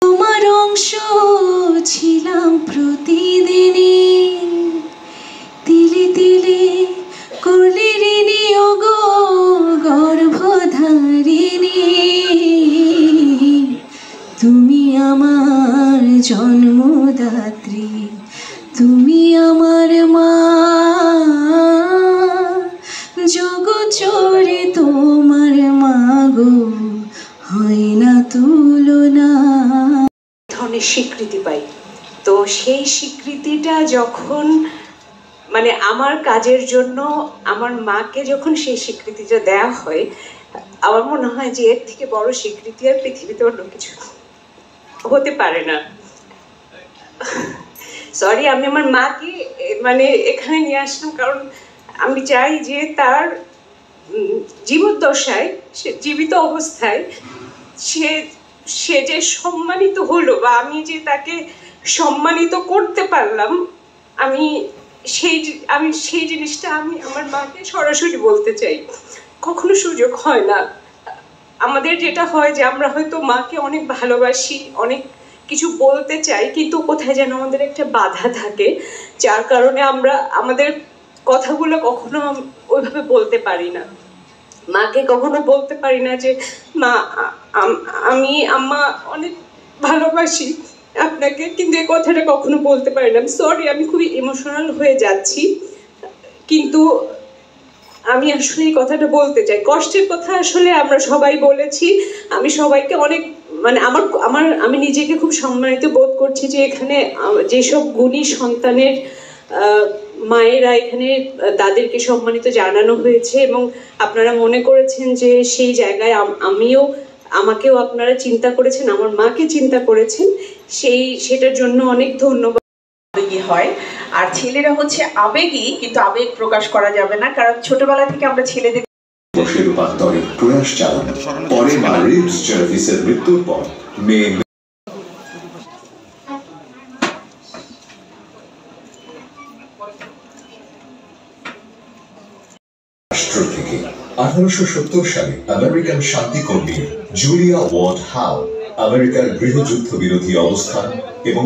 তোমার অংশ ছিলাম প্রতিদিনই, তিলে তিলে করলে ঋণী ওগো গর্ভধারিণী। তুমি আমার জন্মদাত্রী, তুমি আমার মা, জগৎ জুড়ে তোমার মা গো হয় না তুলনা। ধরনের স্বীকৃতি পাই, তো সেই স্বীকৃতিটা যখন মানে আমার কাজের জন্য আমার মাকে যখন সেই স্বীকৃতিটা দেওয়া হয়, আমার মনে হয় যে এর থেকে বড় স্বীকৃতি আর পৃথিবীতে অন্য কিছু হতে পারে না। সরি, আমি আমার মাকে মানে এখানে নিয়ে আসলাম কারণ আমি চাই যে তার জীবদ্দশায়, সে জীবিত অবস্থায় সে যে সম্মানিত হলো বা আমি যে তাকে সম্মানিত করতে পারলাম, আমি সেই জিনিসটা আমি আমার মাকে সরাসরি বলতে চাই। কখনো সুযোগ হয় না। আমাদের যেটা হয় যে আমরা হয়তো মাকে অনেক ভালোবাসি, অনেক কিছু বলতে চাই, কিন্তু কোথায় যেন আমাদের একটা বাধা থাকে, যার কারণে আমরা আমাদের কথাগুলো কখনো ওইভাবে বলতে পারি না। মাকে কখনো বলতে পারি না যে মা আমি আম্মা অনেক ভালোবাসি আপনাকে, কিন্তু এই কথাটা কখনো বলতে পারি না। সরি, আমি খুবই ইমোশনাল হয়ে যাচ্ছি, কিন্তু আমি আসলে এই কথাটা বলতে চাই। কষ্টের কথা আসলে আমরা সবাই বলেছি, আমি সবাইকে অনেক মানে আমি নিজেকে খুব সম্মানিত বোধ করছি যে এখানে যেসব গুণী সন্তানের মায়েরা এখানে তাদেরকে সম্মানিত জানানো হয়েছে এবং আপনারা মনে করেছেন যে সেই জায়গায় আমাকেও আপনারা চিন্তা করেছেন, আমার মাকে চিন্তা করেছেন, সেটার জন্য অনেক ধন্যবাদ। আবেগী হয়, আর ছেলেরা হচ্ছে আবেগী, কিন্তু আবেগ প্রকাশ করা যাবে না, কারণ ছোটবেলা থেকে আমরা ছেলেদের রূপান্তরে প্রয়াস চালানো। পরে মা রিবস জার্ভিসের মৃত্যুর পর মেয়ে রাষ্ট্র থেকে 1870 সালে আমেরিকান শান্তিকর্মী জুলিয়া ওয়ার্ড হাউ আমেরিকার গৃহযুদ্ধ বিরোধী অবস্থান এবং